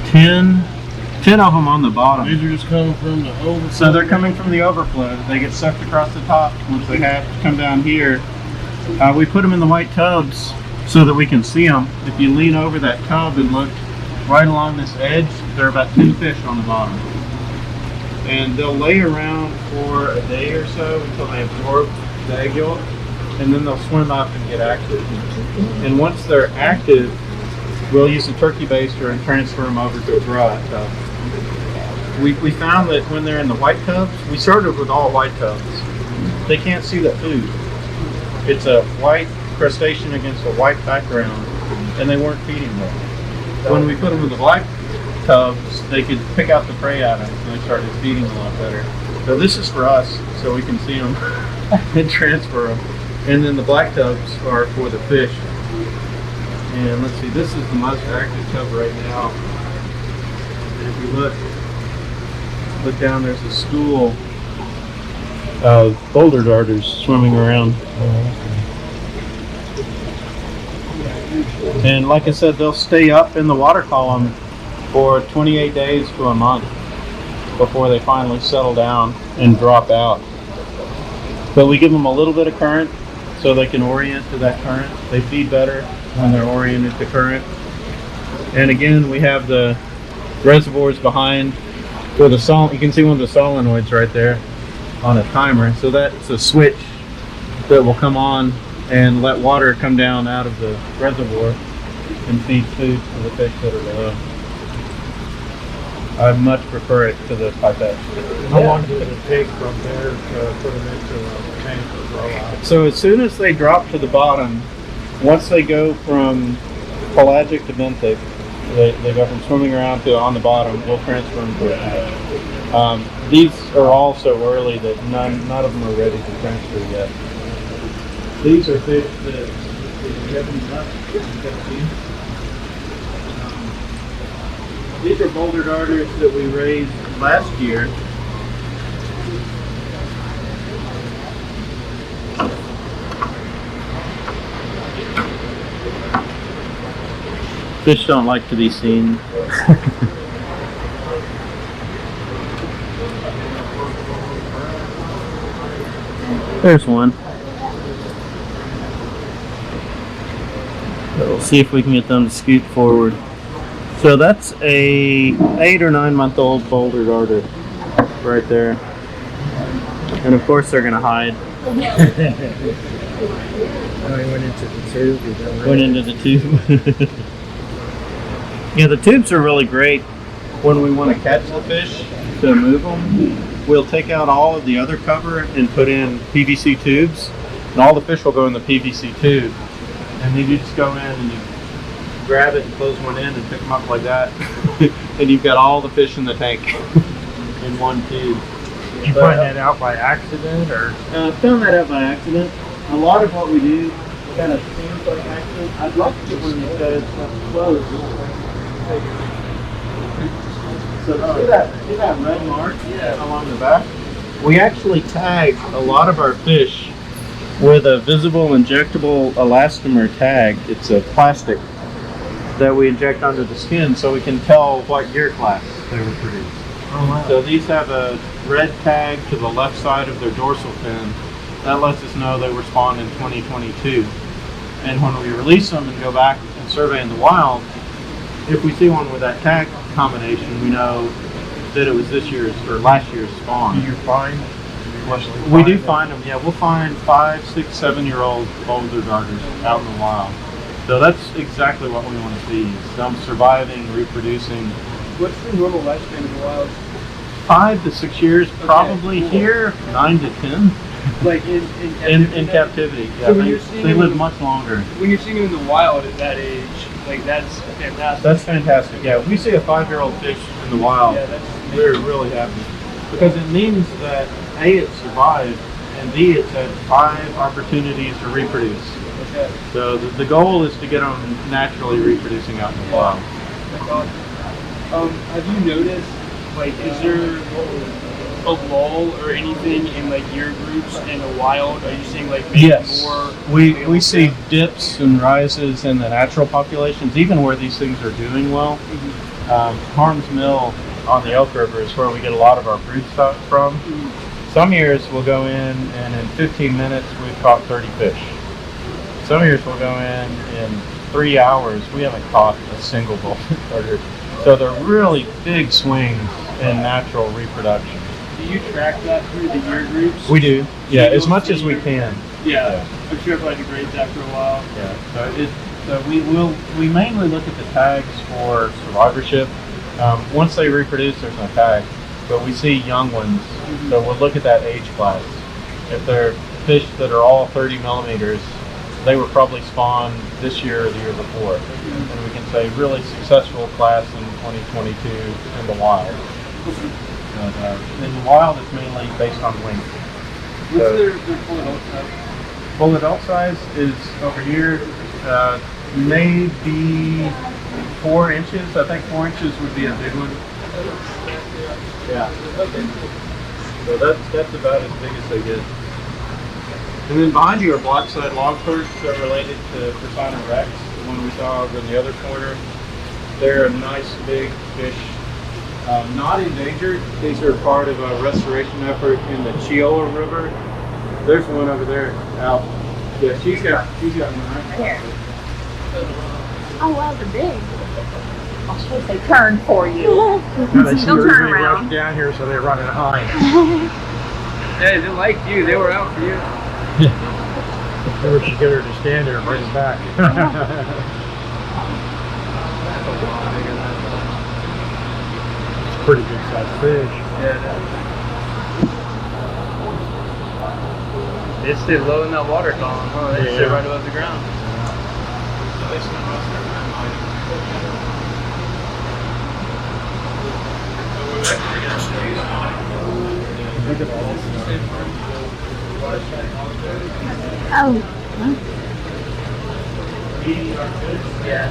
10 of them on the bottom. These are just coming from the overflow. So they're coming from the overflow. They get sucked across the top once they have to come down here. We put them in the white tubs so that we can see them. If you lean over that tub and look right along this edge, there are about 10 fish on the bottom. And they'll lay around for a day or so until they absorb the egg yolk, and then they'll swim up and get active. And once they're active, we'll use a turkey baster and transfer them over to a dry tub. We found that when they're in the white tubs, we started with all white tubs. They can't see the food. It's a white crustacean against a white background, and they weren't feeding well. When we put them in the black tubs, they could pick out the prey items, and they started feeding a lot better. So this is for us, so we can see them and transfer them. And then the black tubs are for the fish. And let's see, this is the most active tub right now. And if you look down, there's a school of boulder darters swimming around. And like I said, they'll stay up in the water column for 28 days to a month before they finally settle down and drop out. But we give them a little bit of current so they can orient to that current. They feed better when they're oriented to current. And again, we have the reservoirs behind where the you can see one of the solenoids right there on a timer. So that's a switch that will come on and let water come down out of the reservoir and feed food to the fish that are below. I much prefer it to the pipette. How long does it take from there to put them into a tank or grow out? So as soon as they drop to the bottom, once they go from pelagic to benthic, they go from swimming around to on the bottom, we'll transfer them to a tank. These are all so early that none of them are ready to transfer yet. These are fish that these are boulder darters that we raised last year. Fish don't like to be seen. There's one. So we'll see if we can get them to scoot forward. So that's a 8 or 9 month old boulder darter right there. And of course they're gonna hide. Oh, he went into the tube. Went into the tube. Yeah, the tubes are really great when we want to catch the fish to move them. We'll take out all of the other cover and put in PVC tubes, and all the fish will go in the PVC tube. And then you just go in and you grab it and close one end and pick them up like that, and you've got all the fish in the tank in one tube. Did you find that out by accident, or? Found that out by accident. A lot of what we do kind of seems like accident. I'd like to get one of these guys closed. So see that red mark along the back? We actually tag a lot of our fish with a visible injectable elastomer tag. It's a plastic that we inject under the skin so we can tell what year class they were produced. Oh, wow. So these have a red tag to the left side of their dorsal fin. That lets us know they were spawned in 2022. And when we release them and go back and survey in the wild, if we see one with that tag combination, we know that it was this year's or last year's spawn. Do you find? We do find them, yeah. We'll find 5, 6, 7-year-old boulder darters out in the wild. So that's exactly what we want to see. Them surviving, reproducing. What's the normal lifespan in the wild? 5 to 6 years, probably. Cool. Here, 9 to 10. Like in captivity, yeah. So when you're seeing they them- live much longer. When you're seeing them in the wild at that age, like that's fantastic. That's fantastic. Yeah, if we see a 5-year-old fish in the wild, Yeah, that's we're really happy. Because it means that A, it survived, and B, it's had 5 opportunities to reproduce. Okay. So the goal is to get them naturally reproducing out in the wild. That's awesome. Have you noticed, like, is there a lull or anything in like year groups in the wild? Are you seeing like maybe Yes, more? we see dips and rises in the natural populations, even where these things are doing well. Harms Mill on the Elk River is where we get a lot of our brood stock from. Some years we'll go in and in 15 minutes we've caught 30 fish. Some years we'll go in 3 hours we haven't caught a single bullet target. So they're really big swings in natural reproduction. Do you track that through the year groups? We do, yeah, as much as we can. Yeah, I'm sure if I degrade that for a while. Yeah, so we mainly look at the tags for survivorship. Once they reproduce, there's no tag, but we see young ones, so we'll look at that age class. If they're fish that are all 30 millimeters, they were probably spawned this year or the year before, and we can say really successful class in 2022 in the wild. But, in the wild, it's mainly based on length. What's their full adult size? Full adult size is over here, maybe 4 inches. I think 4 inches would be a big one. Yeah. So that's about as big as they get. And then behind you are black-side log perch that are related to Persona rex, the one we saw over in the other corner. They're a nice big fish. Not endangered. These are part of a restoration effort in the Chiola River. There's one over there out. Yeah, she's got one right Here. Oh wow, they're big. I suppose they turn for you. They see They'll turn everybody around. rushing down here, so they're running behind. Hey, they liked you. They were out for you. Maybe we should get her to stand there and bring them back. It's a pretty good sized fish. Yeah. They stay low in that water column, huh? They stay right above the ground. Oh. Yeah.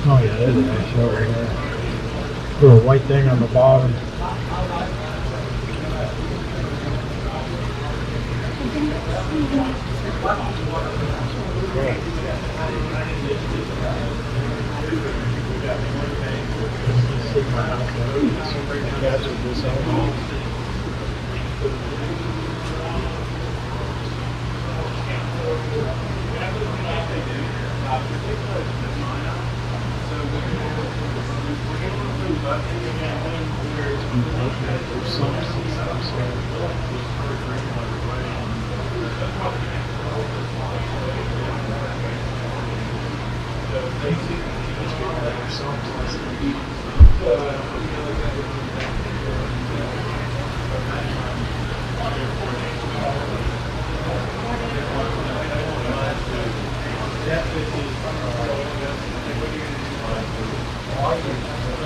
Oh yeah, there's a nice over there. Little white thing on the bottom.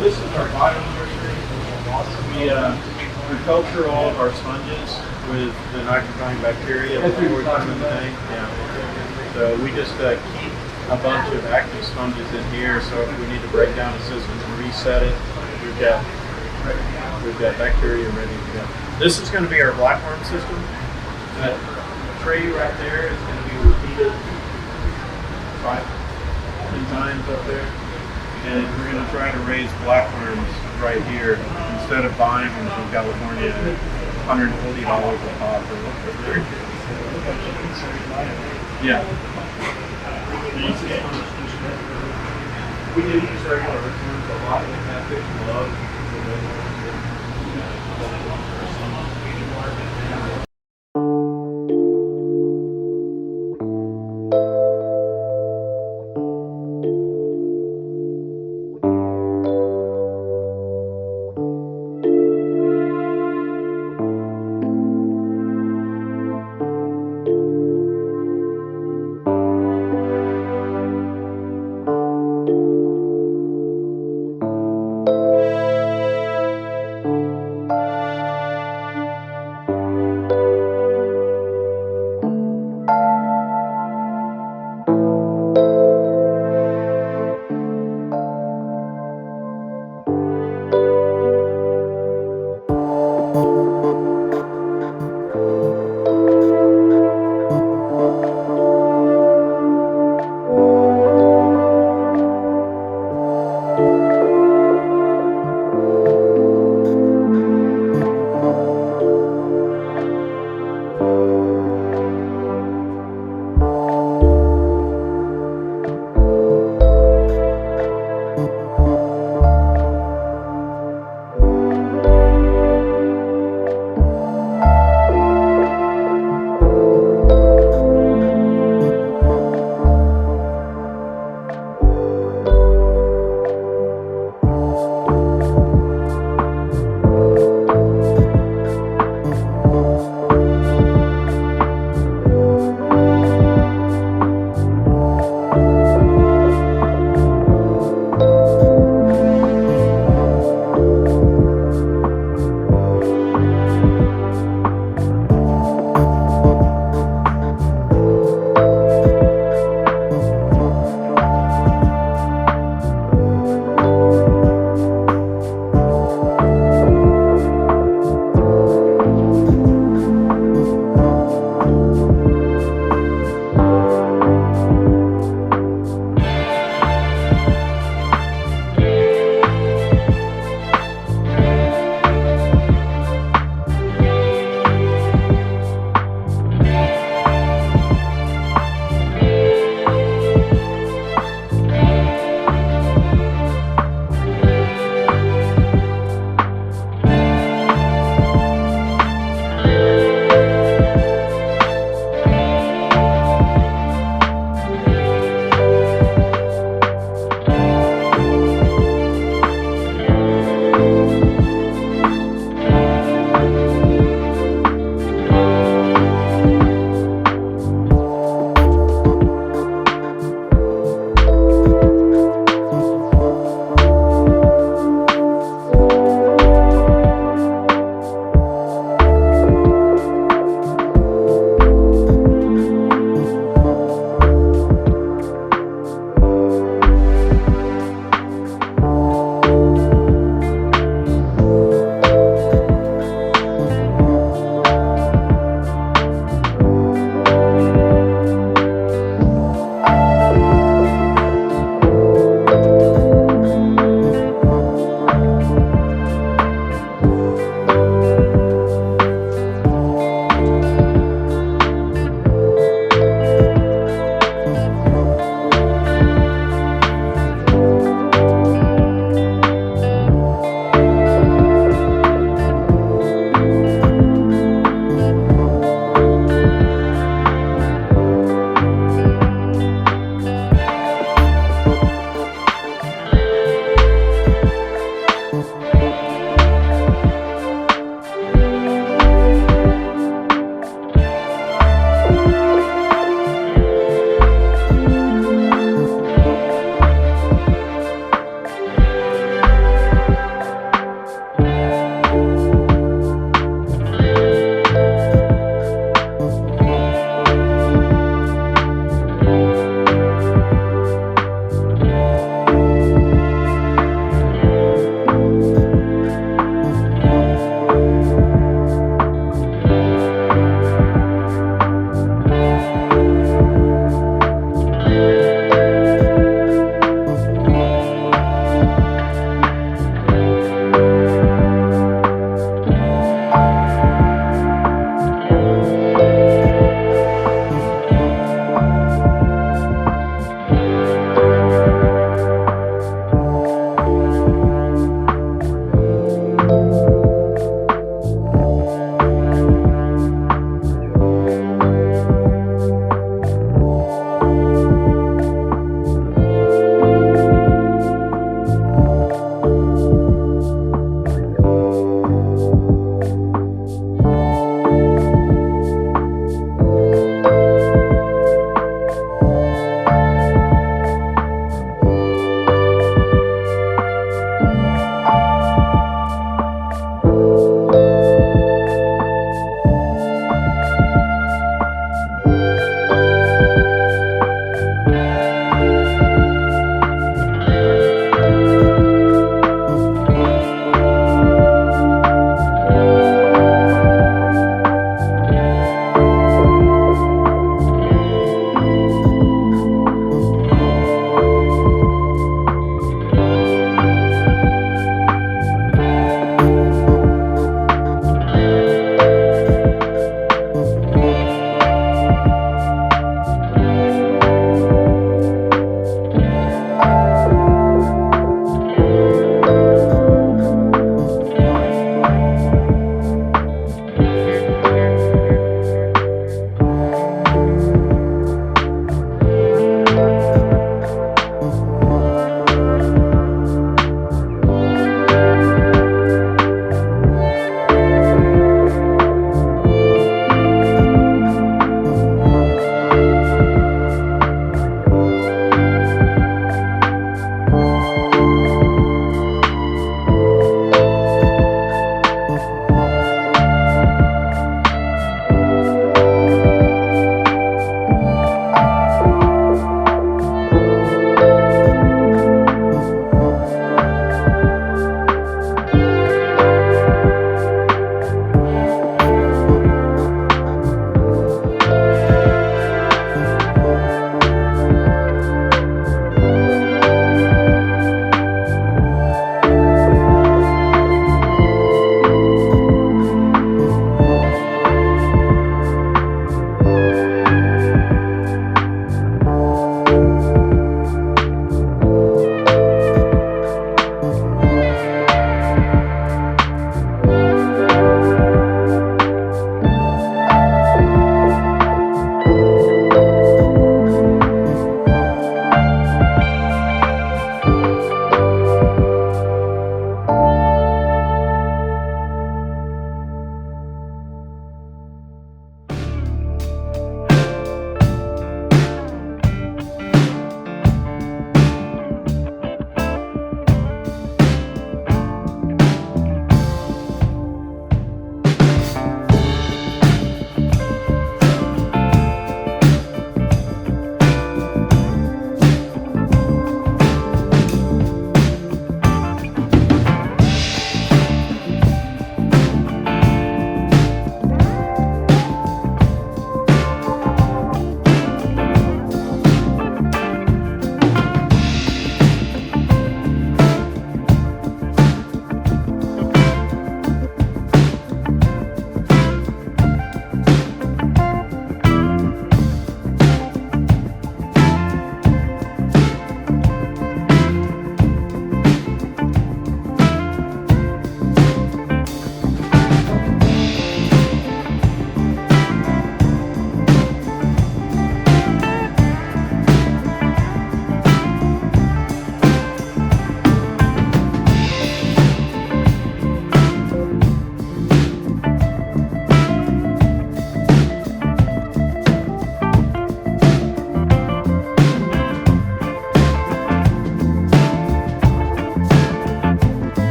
This is our biodiversity. We culture all of our sponges with the nitrogen bacteria before we put them in the tank. Yeah. So we just keep a bunch of active sponges in here. So if we need to break down a system and reset it, we've got bacteria ready to go. This is going to be our blackworm system. That tray right there is going to be repeated 5 times up there. And we're going to try to raise blackworms right here instead of buying them from California at $140 a pop or whatever. Yeah. We do use regular earthworms a lot in the catfish love.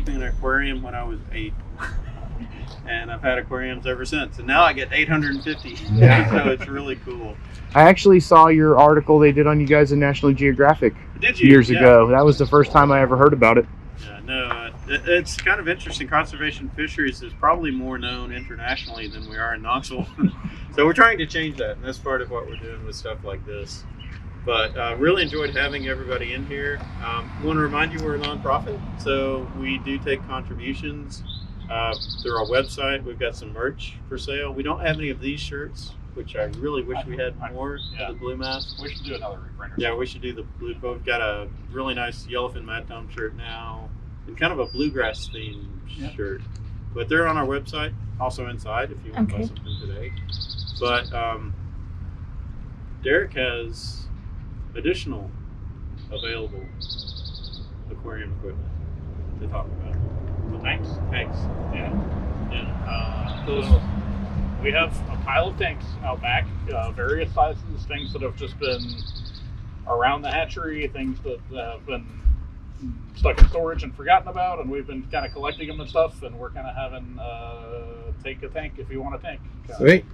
keeping an aquarium when I was 8. And I've had aquariums ever since. And now I get 850. Yeah. So it's really cool. I actually saw your article they did on you guys in National Geographic Did you? years Yeah. ago. That was the first time I ever heard about it. Yeah, no, it's kind of interesting. Conservation Fisheries is probably more known internationally than we are in Knoxville. So we're trying to change that, and that's part of what we're doing with stuff like this. But really enjoyed having everybody in here. I want to remind you we're a nonprofit, so we do take contributions through our website. We've got some merch for sale. We don't have any of these shirts, which I really wish we had more of the blue mask. We should do another reprint. Yeah, we should do the blue. We've got a really nice yellowfin mad tom shirt now, and kind of a bluegrass themed shirt. But they're on our website, also inside if you want to buy something today. But Derek has additional available aquarium equipment to talk about. Well, thanks. Thanks. Yeah. So we have a pile of tanks out back, various sizes, things that have just been around the hatchery, things that have been stuck in storage and forgotten about, and we've been kind of collecting them and stuff, and we're kind of having take a tank if you want a tank. Sweet.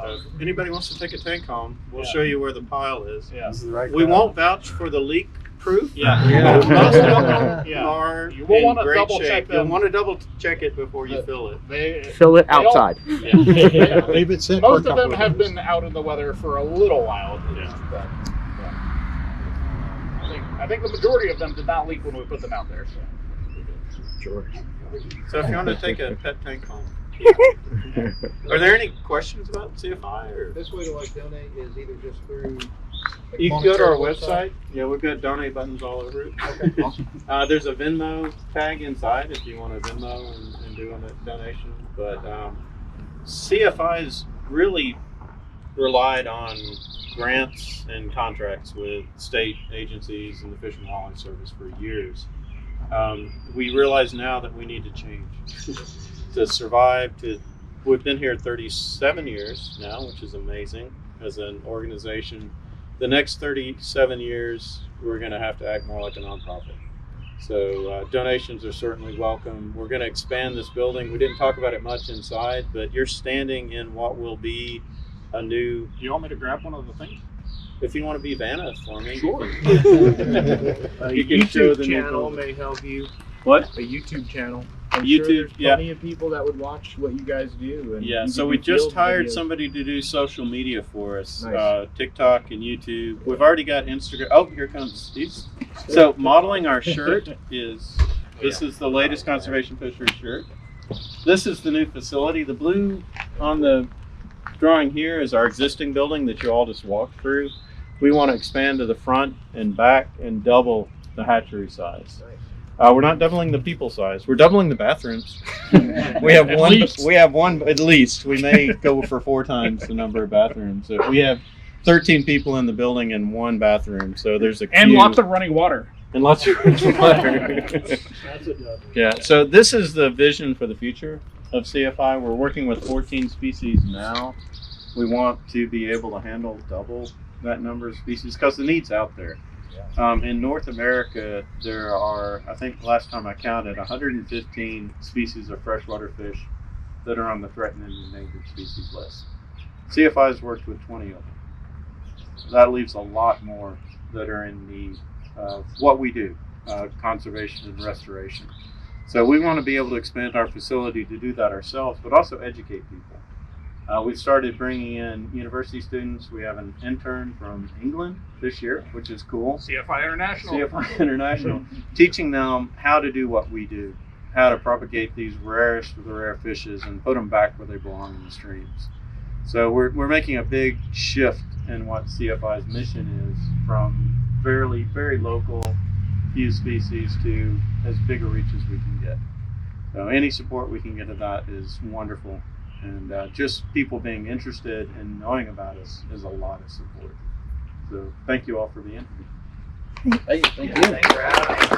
If anybody wants to take a tank home, we'll show you where the pile is. Yeah. We won't vouch for the leak proof. Yeah. Most of them are You will in want to great double shape. check them. You'll want to double check it before you fill it. Fill it outside. Leave it sit for a Most of couple them have been out in the weather for a little while. Yeah. But, I think the majority of them did not leak when we put them out there. Sure. So if you want to take a pet tank home. Are there any questions about CFI? Or? This way to like donate is either just through. Like, You can go to our website. Yeah, we've got donate buttons all over it. Okay, awesome. There's a Venmo tag inside if you want to Venmo and do a donation. But CFI's really relied on grants and contracts with state agencies and the Fish and Wildlife Service for years. We realize now that we need to change to survive. We've been here 37 years now, which is amazing as an organization. The next 37 years, we're going to have to act more like a nonprofit. So donations are certainly welcome. We're going to expand this building. We didn't talk about it much inside, but you're standing in what will be a new. Do you want me to grab one of the things? If you want to be Vanna for me, Sure. you can show the new channel building. may help you. What? A YouTube channel. I'm YouTube, sure there's yeah. plenty of people that would watch what you guys do. And Yeah, you so can we just build hired videos. somebody to do social media for us, Nice. TikTok and YouTube. We've already got Instagram. Oh, here comes Steve. So modeling our shirt is, this is the latest Conservation Fisheries shirt. This is the new facility. The blue on the drawing here is our existing building that you all just walked through. We want to expand to the front and back and double the hatchery size. We're not doubling the people size. We're doubling the bathrooms. We have one. We have one at least. We may go for 4 times the number of bathrooms. So we have 13 people in the building and 1 bathroom. So there's a queue. And lots of running water. And lots of water. Yeah. So this is the vision for the future of CFI. We're working with 14 species now. We want to be able to handle double that number of species because the need's out there. In North America, there are, I think last time I counted, 115 species of freshwater fish that are on the threatened and endangered species list. CFI has worked with 20 of them. That leaves a lot more that are in need of what we do, conservation and restoration. So we want to be able to expand our facility to do that ourselves, but also educate people. We've started bringing in university students. We have an intern from England this year, which is cool. CFI International. CFI International, teaching them how to do what we do, how to propagate these rarest of the rare fishes and put them back where they belong in the streams. So we're making a big shift in what CFI's mission is, from very local, few species to as big a reach as we can get. So any support we can get of that is wonderful. And just people being interested and knowing about us is a lot of support. So thank you all for being here. Thank you. Thanks for having us.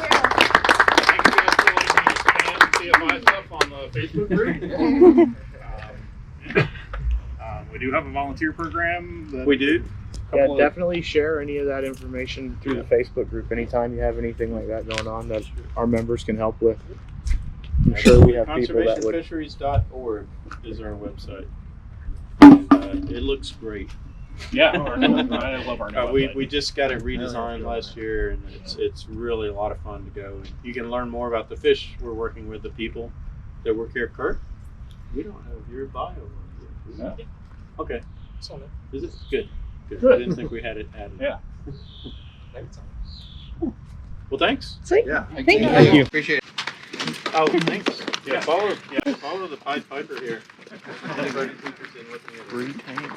Thank you guys for letting me expand CFI stuff on the Facebook group. We do have a volunteer program. That We do. Yeah, definitely share any of that information through the Facebook group anytime you have anything like that going on that our members can help with. I'm sure we have people that would. ConservationFisheries.org is our website. And, it looks great. Yeah, I love our new We website. just got it redesigned last year, and it's really a lot of fun to go. And you can learn more about the fish we're working with, the people that work here. Kurt, we don't have your bio. No. Okay. It's on it. Is it good? Good. Good. I didn't think we had it added. Yeah. Maybe it's on Well, thanks. Sweet. Yeah. Thank you. Thank you. Appreciate it. Oh, thanks. Yeah, follow the Pied Piper here. Anybody interested in looking at it? Free tank.